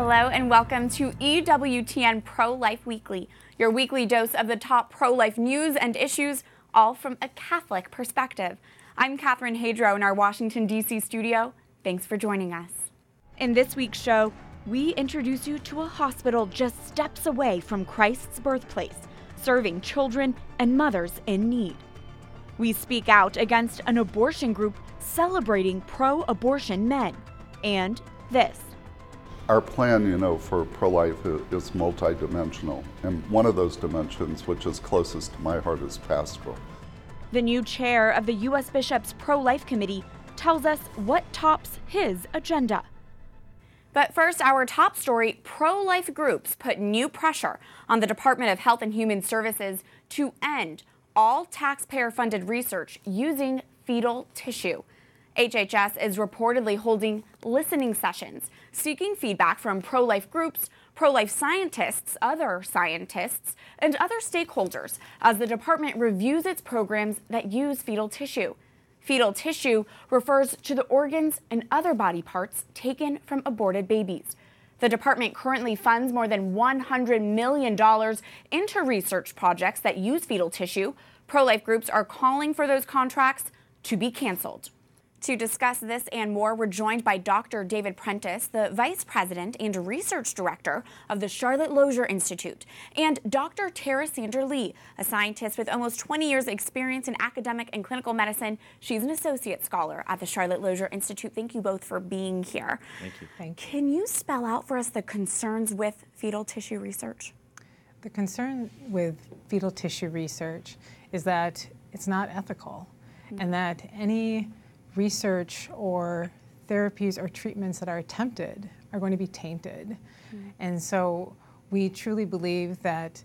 Hello and welcome to EWTN Pro-Life Weekly, your weekly dose of the top pro-life news and issues, all from a Catholic perspective. I'm Catherine Hadro in our Washington, D.C. studio. Thanks for joining us. In this week's show, we introduce you to a hospital just steps away from Christ's birthplace, serving children and mothers in need. We speak out against an abortion group celebrating pro-abortion men. And this. Our plan, for pro-life is multidimensional, and one of those dimensions, which is closest to my heart, is pastoral. The new chair of the U.S. Bishops' Pro-Life Committee tells us what tops his agenda. But first, our top story, pro-life groups put new pressure on the Department of Health and Human Services to end all taxpayer-funded research using fetal tissue. HHS is reportedly holding listening sessions, seeking feedback from pro-life groups, pro-life scientists, other scientists, and other stakeholders as the department reviews its programs that use fetal tissue. Fetal tissue refers to the organs and other body parts taken from aborted babies. The department currently funds more than $100 million into research projects that use fetal tissue. Pro-life groups are calling for those contracts to be canceled. To discuss this and more, we're joined by Dr. David Prentice, the Vice President and Research Director of the Charlotte Lozier Institute, and Dr. Tara Sander-Lee, a scientist with almost 20 years' experience in academic and clinical medicine. She's an associate scholar at the Charlotte Lozier Institute. Thank you both for being here. Thank you. Thank you. Can you spell out for us the concerns with fetal tissue research? The concern with fetal tissue research is that it's not ethical, and that any research or therapies or treatments that are attempted are going to be tainted. And so we truly believe that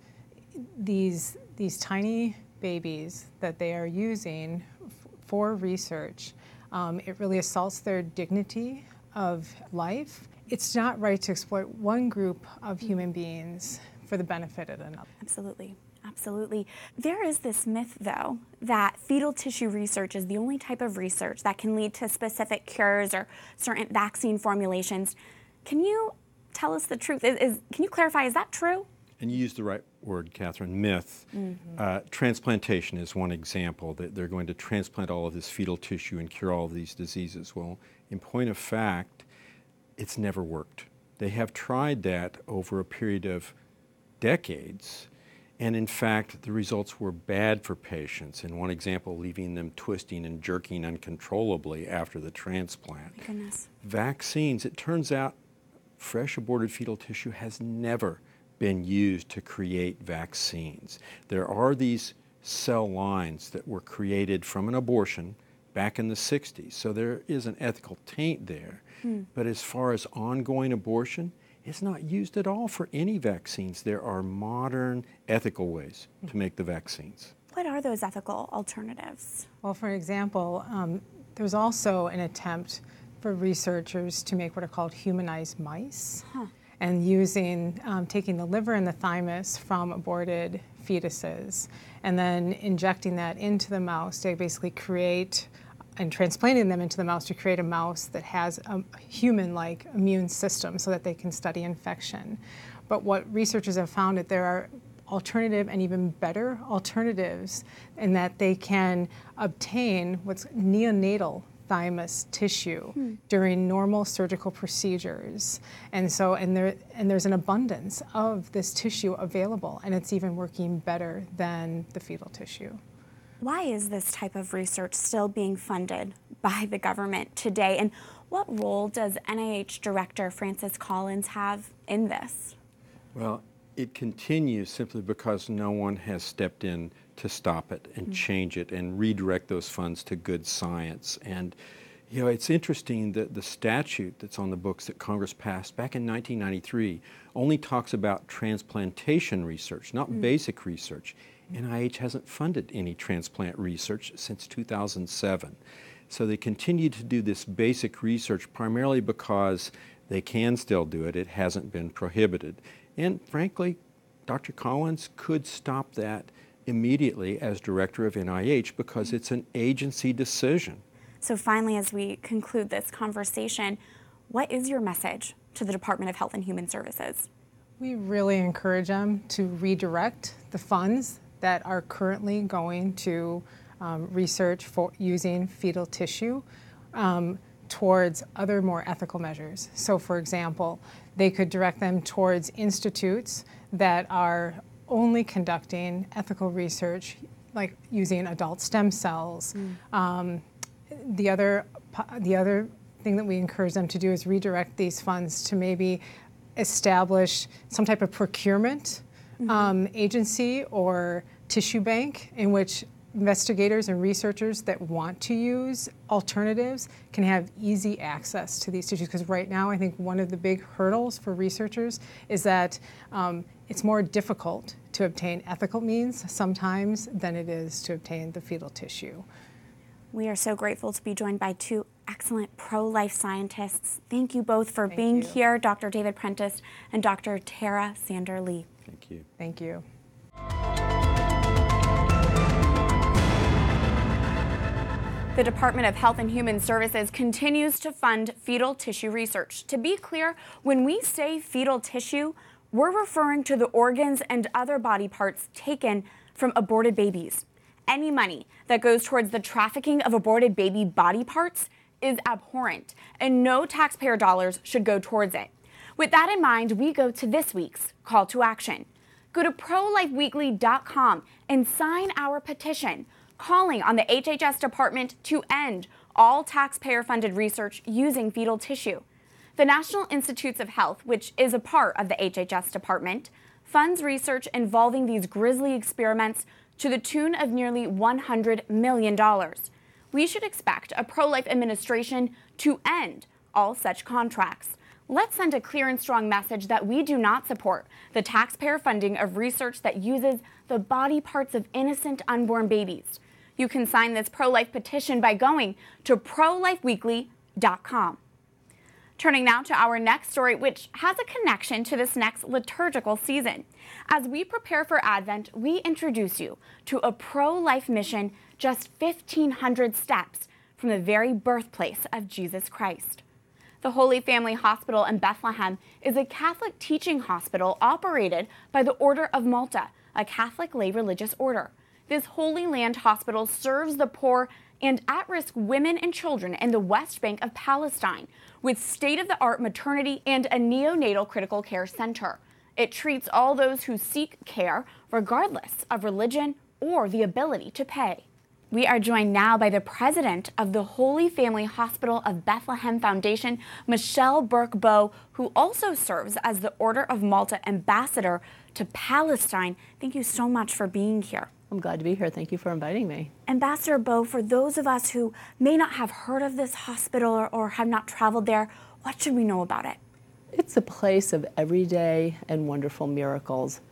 these tiny babies that they are using for research, it really assaults their dignity of life. It's not right to exploit one group of human beings for the benefit of another. Absolutely. Absolutely. There is this myth, though, that fetal tissue research is the only type of research that can lead to specific cures or certain vaccine formulations. Can you tell us the truth? Can you clarify, is that true? And you used the right word, Catherine, myth. Transplantation is one example, that they're going to transplant all of this fetal tissue and cure all of these diseases. Well, in point of fact, it's never worked. They have tried that over a period of decades. And in fact, the results were bad for patients. In one example, leaving them twisting and jerking uncontrollably after the transplant. My goodness. Vaccines, it turns out fresh aborted fetal tissue has never been used to create vaccines. There are these cell lines that were created from an abortion back in the 60s. So there is an ethical taint there. But as far as ongoing abortion, it's not used at all for any vaccines. There are modern ethical ways to make the vaccines. What are those ethical alternatives? Well, for example, there's also an attempt for researchers to make what are called humanized mice, and using, taking the liver and the thymus from aborted fetuses, and then injecting that into the mouse to basically create and transplanting them into the mouse to create a mouse that has a human-like immune system so that they can study infection. But what researchers have found that there are alternative and even better alternatives in that they can obtain what's neonatal thymus tissue during normal surgical procedures. And so, there's an abundance of this tissue available, and it's even working better than the fetal tissue. Why is this type of research still being funded by the government today? And what role does NIH Director Francis Collins have in this? Well, it continues simply because no one has stepped in to stop it and change it and redirect those funds to good science. And it's interesting that the statute that's on the books that Congress passed back in 1993 only talks about transplantation research, not basic research. NIH hasn't funded any transplant research since 2007. So they continue to do this basic research primarily because they can still do it. It hasn't been prohibited. And frankly, Dr. Collins could stop that immediately as director of NIH because it's an agency decision. So finally, as we conclude this conversation, what is your message to the Department of Health and Human Services? We really encourage them to redirect the funds that are currently going to research for using fetal tissue towards other more ethical measures. So for example, they could direct them towards institutes that are only conducting ethical research, like using adult stem cells. The other thing that we encourage them to do is redirect these funds to maybe establish some type of procurement agency or tissue bank in which investigators and researchers that want to use alternatives can have easy access to these tissues. Because right now, I think one of the big hurdles for researchers is that it's more difficult to obtain ethical means sometimes than it is to obtain the fetal tissue. We are so grateful to be joined by two excellent pro-life scientists. Thank you both for being here, Dr. David Prentice and Dr. Tara Sander-Lee. Thank you. Thank you. The Department of Health and Human Services continues to fund fetal tissue research. To be clear, when we say fetal tissue, we're referring to the organs and other body parts taken from aborted babies. Any money that goes towards the trafficking of aborted baby body parts is abhorrent, and no taxpayer dollars should go towards it. With that in mind, we go to this week's call to action. Go to prolifeweekly.com and sign our petition, calling on the HHS department to end all taxpayer-funded research using fetal tissue. The National Institutes of Health, which is a part of the HHS department, funds research involving these grisly experiments to the tune of nearly $100 million. We should expect a pro-life administration to end all such contracts. Let's send a clear and strong message that we do not support the taxpayer funding of research that uses the body parts of innocent unborn babies. You can sign this pro-life petition by going to prolifeweekly.com. Turning now to our next story, which has a connection to this next liturgical season. As we prepare for Advent, we introduce you to a pro-life mission just 1,500 steps from the very birthplace of Jesus Christ. The Holy Family Hospital in Bethlehem is a Catholic teaching hospital operated by the Order of Malta, a Catholic lay religious order. This Holy Land hospital serves the poor and at-risk women and children in the West Bank of Palestine with state-of-the-art maternity and a neonatal critical care center. It treats all those who seek care regardless of religion or the ability to pay. We are joined now by the president of the Holy Family Hospital of Bethlehem Foundation, Michele Burke Bowe, who also serves as the Order of Malta ambassador to Palestine. Thank you so much for being here. I'm glad to be here. Thank you for inviting me. Ambassador Bowe, for those of us who may not have heard of this hospital or have not traveled there, what should we know about it? It's a place of everyday and wonderful miracles.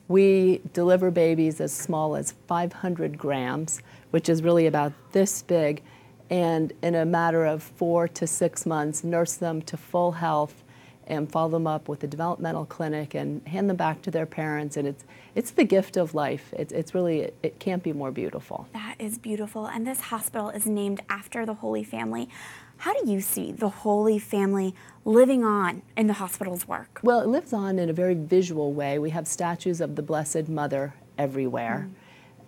We deliver babies as small as 500 grams, which is really about this big, and in a matter of 4 to 6 months, nurse them to full health and follow them up with a developmental clinic and hand them back to their parents. And it's the gift of life. It's really, it can't be more beautiful. That is beautiful. And this hospital is named after the Holy Family. How do you see the Holy Family living on in the hospital's work? Well, it lives on in a very visual way. We have statues of the Blessed Mother everywhere.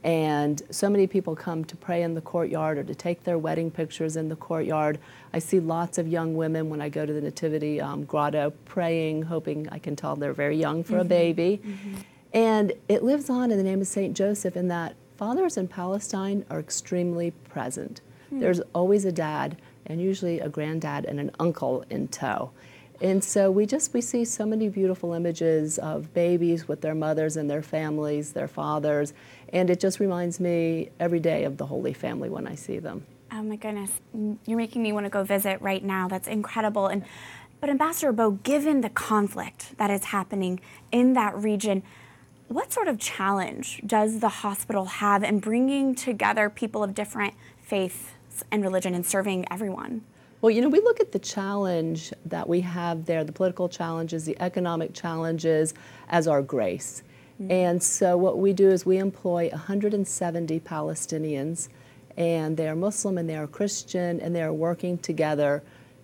And so many people come to pray in the courtyard or to take their wedding pictures in the courtyard. I see lots of young women when I go to the Nativity Grotto praying, hoping I can tell they're very young for a baby. And it lives on in the name of St. Joseph in that fathers in Palestine are extremely present. There's always a dad and usually a granddad and an uncle in tow. And so we see so many beautiful images of babies with their mothers and their families, their fathers, and it just reminds me every day of the Holy Family when I see them. Oh my goodness, you're making me want to go visit right now. That's incredible. But Ambassador Bowe, given the conflict that is happening in that region, what sort of challenge does the hospital have in bringing together people of different faiths and religion and serving everyone? Well, you know, we look at the challenge that we have there, the political challenges, the economic challenges, as our grace. And so what we do is we employ 170 Palestinians, and they are Muslim and they are Christian, and they are working together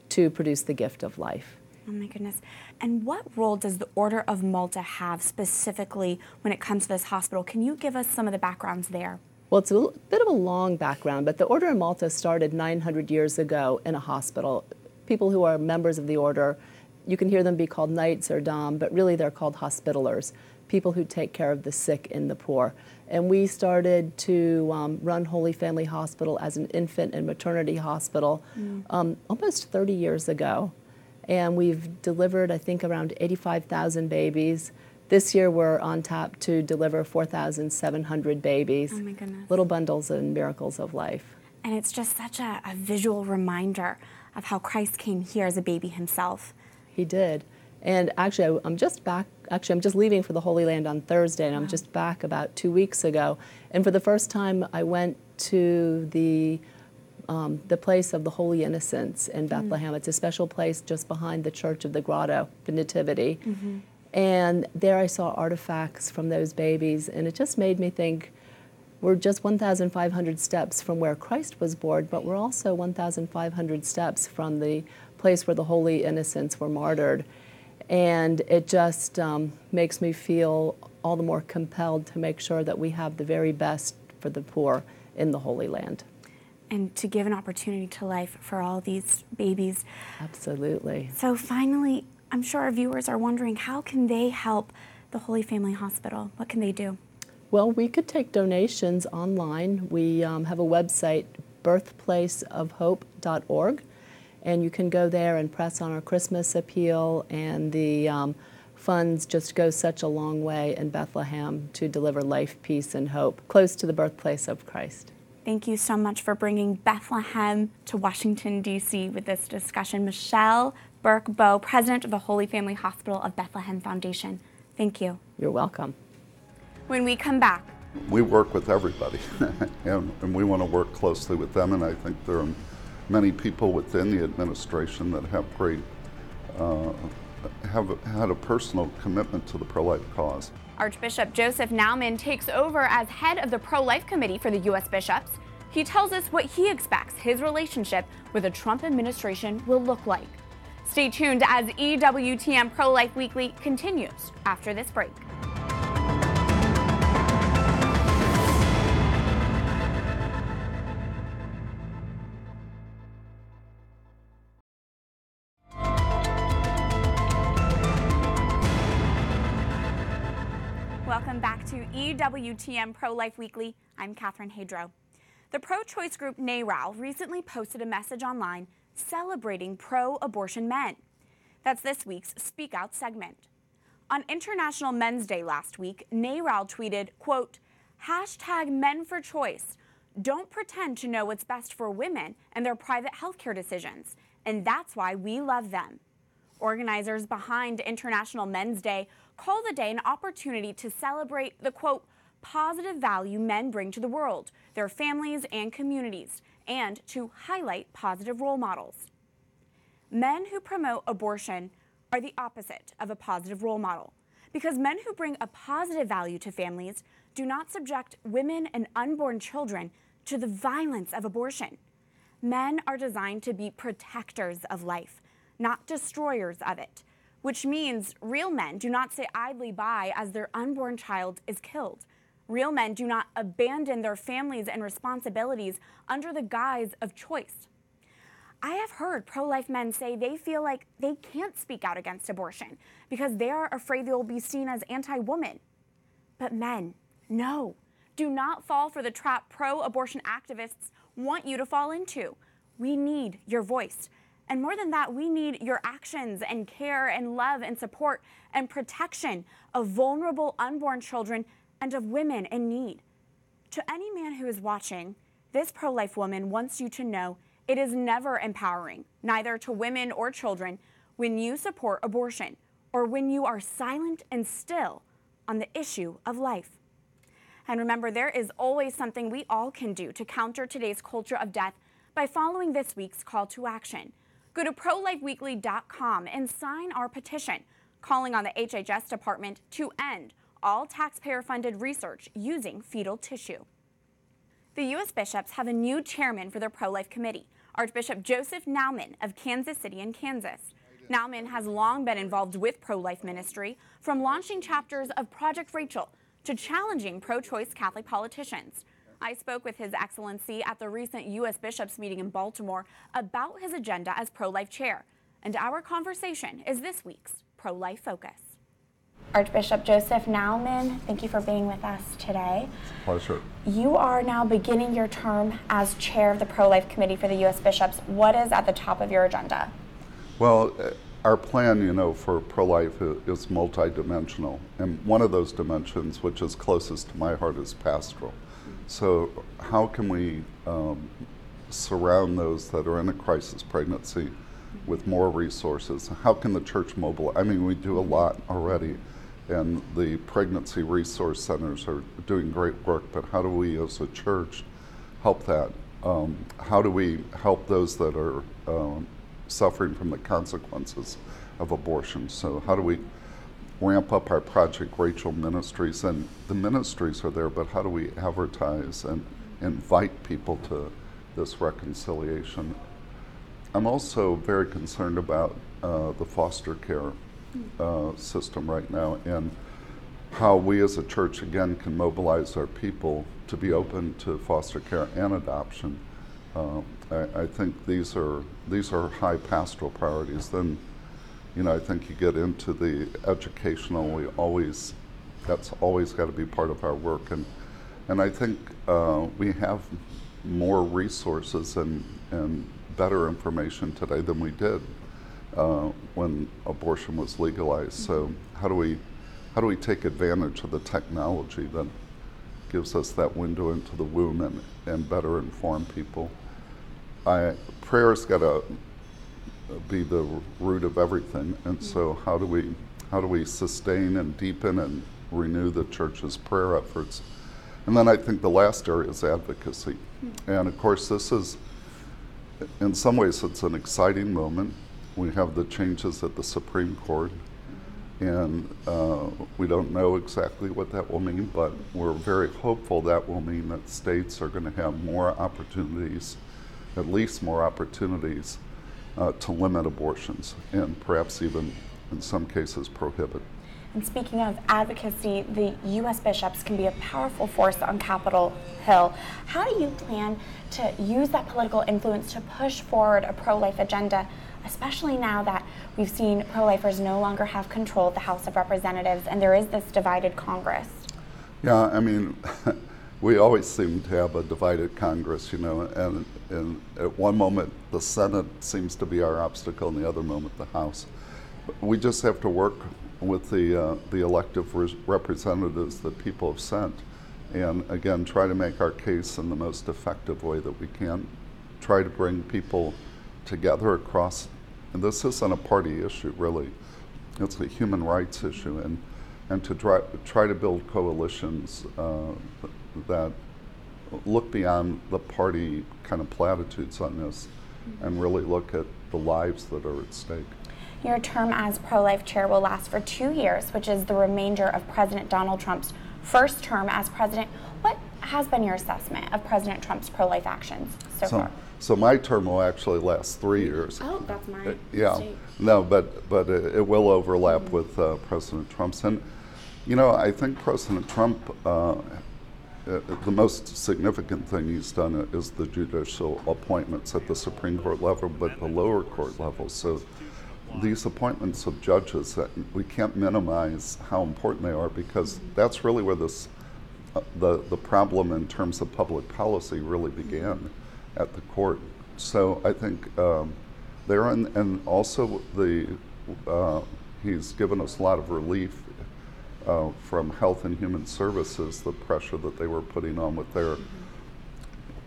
to produce the gift of life. Oh my goodness. And what role does the Order of Malta have specifically when it comes to this hospital? Can you give us some of the backgrounds there? Well, it's a bit of a long background, but the Order of Malta started 900 years ago in a hospital. People who are members of the order, you can hear them be called knights or dom, but really they're called hospitalers, people who take care of the sick and the poor. And we started to run Holy Family Hospital as an infant and maternity hospital almost 30 years ago. And we've delivered, I think, around 85,000 babies. This year we're on tap to deliver 4,700 babies. Oh my goodness. Little bundles and miracles of life. And it's just such a visual reminder of how Christ came here as a baby himself. He did. And actually, I'm just leaving for the Holy Land on Thursday, and I'm just back about 2 weeks ago. And for the first time, I went to the place of the Holy Innocents in Bethlehem. It's a special place just behind the Church of the Grotto, the Nativity. And there I saw artifacts from those babies, and it just made me think, we're just 1,500 steps from where Christ was born, but we're also 1,500 steps from the place where the Holy Innocents were martyred. And it just makes me feel all the more compelled to make sure that we have the very best for the poor in the Holy Land. And to give an opportunity to life for all these babies. Absolutely. So finally, I'm sure our viewers are wondering, how can they help the Holy Family Hospital? What can they do? Well, we could take donations online. We have a website, birthplaceofhope.org. And you can go there and press on our Christmas appeal, and the funds just go such a long way in Bethlehem to deliver life, peace, and hope close to the birthplace of Christ. Thank you so much for bringing Bethlehem to Washington, D.C. with this discussion. Michele Burke Bowe, President of the Holy Family Hospital of Bethlehem Foundation. Thank you. You're welcome. When we come back, We work with everybody, and we want to work closely with them, and I think there are many people within the administration that have have had a personal commitment to the pro-life cause. Archbishop Joseph Naumann takes over as head of the pro-life committee for the U.S. bishops. He tells us what he expects his relationship with the Trump administration will look like. Stay tuned as EWTN Pro-Life Weekly continues after this break. Welcome back to EWTN Pro-Life Weekly. I'm Catherine Hadro. The pro-choice group NARAL recently posted a message online celebrating pro-abortion men. That's this week's Speak Out segment. On International Men's Day last week, NARAL tweeted, quote, #MenForChoice. Don't pretend to know what's best for women and their private healthcare decisions, and that's why we love them. Organizers behind International Men's Day call the day an opportunity to celebrate the, quote, positive value men bring to the world, their families and communities, and to highlight positive role models. Men who promote abortion are the opposite of a positive role model, because men who bring a positive value to families do not subject women and unborn children to the violence of abortion. Men are designed to be protectors of life, not destroyers of it, which means real men do not sit idly by as their unborn child is killed. Real men do not abandon their families and responsibilities under the guise of choice. I have heard pro-life men say they feel like they can't speak out against abortion because they are afraid they will be seen as anti-woman. But men, no, do not fall for the trap pro-abortion activists want you to fall into. We need your voice. And more than that, we need your actions and care and love and support and protection of vulnerable unborn children and of women in need. To any man who is watching, this pro-life woman wants you to know it is never empowering, neither to women or children, when you support abortion or when you are silent and still on the issue of life. And remember, there is always something we all can do to counter today's culture of death by following this week's call to action. Go to prolifeweekly.com and sign our petition, calling on the HHS department to end all taxpayer-funded research using fetal tissue. The U.S. bishops have a new chairman for their pro-life committee, Archbishop Joseph Naumann of Kansas City in Kansas. Nauman has long been involved with pro-life ministry, from launching chapters of Project Rachel to challenging pro-choice Catholic politicians. I spoke with His Excellency at the recent U.S. Bishops meeting in Baltimore about his agenda as pro-life chair. And our conversation is this week's Pro-Life Focus. Archbishop Joseph Naumann, thank you for being with us today. It's a pleasure. You are now beginning your term as chair of the Pro-Life Committee for the U.S. Bishops. What is at the top of your agenda? Well, our plan, for pro-life is multidimensional. And one of those dimensions, which is closest to my heart, is pastoral. So how can we surround those that are in a crisis pregnancy with more resources? How can the church mobilize? I mean, we do a lot already, and the pregnancy resource centers are doing great work, but how do we as a church help that? How do we help those that are suffering from the consequences of abortion? So how do we ramp up our Project Rachel ministries? And the ministries are there, but how do we advertise and invite people to this reconciliation? I'm also very concerned about the foster care system right now, and how we as a church again can mobilize our people to be open to foster care and adoption. I think these are high pastoral priorities. Then, I think you get into the educational. That's always got to be part of our work, and I think we have more resources and better information today than we did when abortion was legalized. So how do we take advantage of the technology that gives us that window into the womb and better inform people? Prayer's got to be the root of everything, and so how do we sustain and deepen and renew the church's prayer efforts? And then I think the last area is advocacy. And of course, this is, in some ways, it's an exciting moment. We have the changes at the Supreme Court, and we don't know exactly what that will mean, but we're very hopeful that will mean that states are going to have more opportunities, at least more opportunities, to limit abortions, and perhaps even, in some cases, prohibit. And speaking of advocacy, the U.S. bishops can be a powerful force on Capitol Hill. How do you plan to use that political influence to push forward a pro-life agenda, especially now that we've seen pro-lifers no longer have control of the House of Representatives and there is this divided Congress? Yeah, I mean, we always seem to have a divided Congress, and at one moment the Senate seems to be our obstacle, and the other moment the House. We just have to work with the elective representatives that people have sent, and again, try to make our case in the most effective way that we can. Try to bring people together across, and this isn't a party issue really, it's a human rights issue, and to try to build coalitions that look beyond the party kind of platitudes on this and really look at the lives that are at stake. Your term as pro-life chair will last for 2 years, which is the remainder of President Donald Trump's first term as president. What has been your assessment of President Trump's pro-life actions so far? So my term will actually last 3 years. Oh, that's my yeah. mistake. No, but it will overlap with President Trump's. And, I think President Trump, the most significant thing he's done is the judicial appointments at the Supreme Court level, but the lower court level. So these appointments of judges, that we can't minimize how important they are, because that's really where the problem in terms of public policy really began, at the court. So I think there, and also he's given us a lot of relief from Health and Human Services, the pressure that they were putting on with their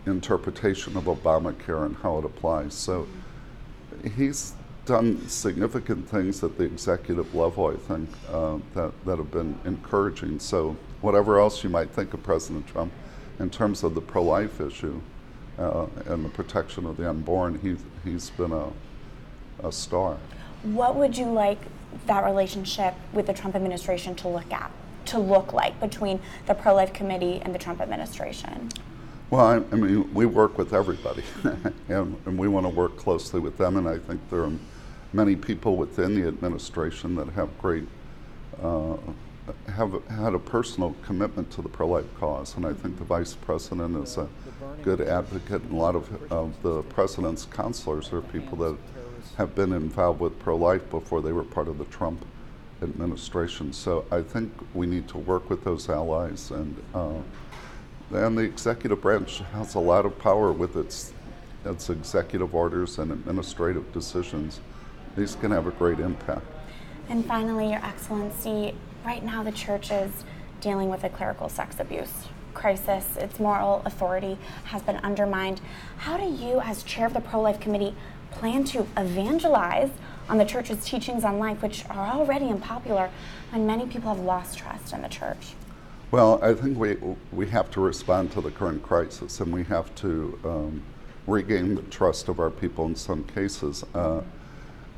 interpretation of Obamacare and how it applies. So he's done significant things at the executive level, I think, that have been encouraging. So whatever else you might think of President Trump, in terms of the pro-life issue and the protection of the unborn, he's been a star. What would you like that relationship with the Trump administration to look like between the pro-life committee and the Trump administration? Well, I mean, we work with everybody, and we want to work closely with them, and I think they're many people within the administration that have great, have had a personal commitment to the pro-life cause, and I think the vice president is a good advocate, and a lot of the president's counselors are people that have been involved with pro-life before they were part of the Trump administration. So I think we need to work with those allies, and the executive branch has a lot of power with its executive orders and administrative decisions. These can have a great impact. And finally, Your Excellency, right now the church is dealing with a clerical sex abuse crisis. Its moral authority has been undermined. How do you, as chair of the Pro-Life Committee, plan to evangelize on the church's teachings on life, which are already unpopular, and many people have lost trust in the church? Well, I think we have to respond to the current crisis, and we have to regain the trust of our people in some cases.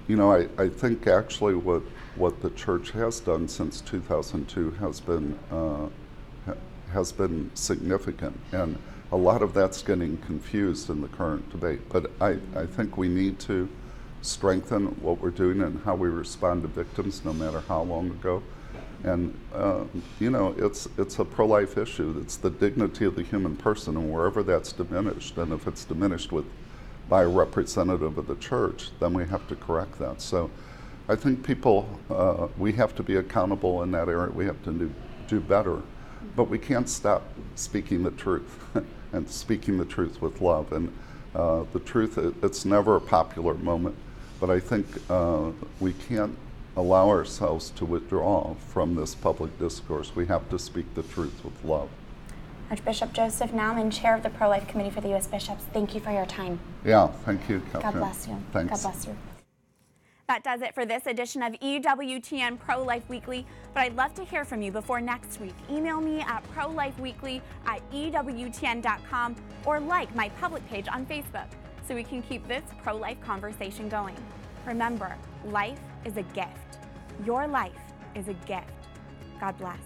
You know, I think actually what the church has done since 2002 has been significant, and a lot of that's getting confused in the current debate. But I think we need to strengthen what we're doing and how we respond to victims, no matter how long ago. And you know, it's a pro-life issue. It's the dignity of the human person, and wherever that's diminished, and if it's diminished by a representative of the church, then we have to correct that. So I think people, we have to be accountable in that area. We have to do better, but we can't stop speaking the truth and speaking the truth with love. And the truth, it's never a popular moment, but I think we can't allow ourselves to withdraw from this public discourse. We have to speak the truth with love. Archbishop Joseph Naumann, Chair of the Pro-Life Committee for the U.S. Bishops, thank you for your time. Yeah, thank you, Catherine. God bless you. Thanks. God bless you. That does it for this edition of EWTN Pro-Life Weekly, but I'd love to hear from you before next week. Email me at prolifeweekly@ewtn.com or like my public page on Facebook so we can keep this pro-life conversation going. Remember, life is a gift. Your life is a gift. God bless.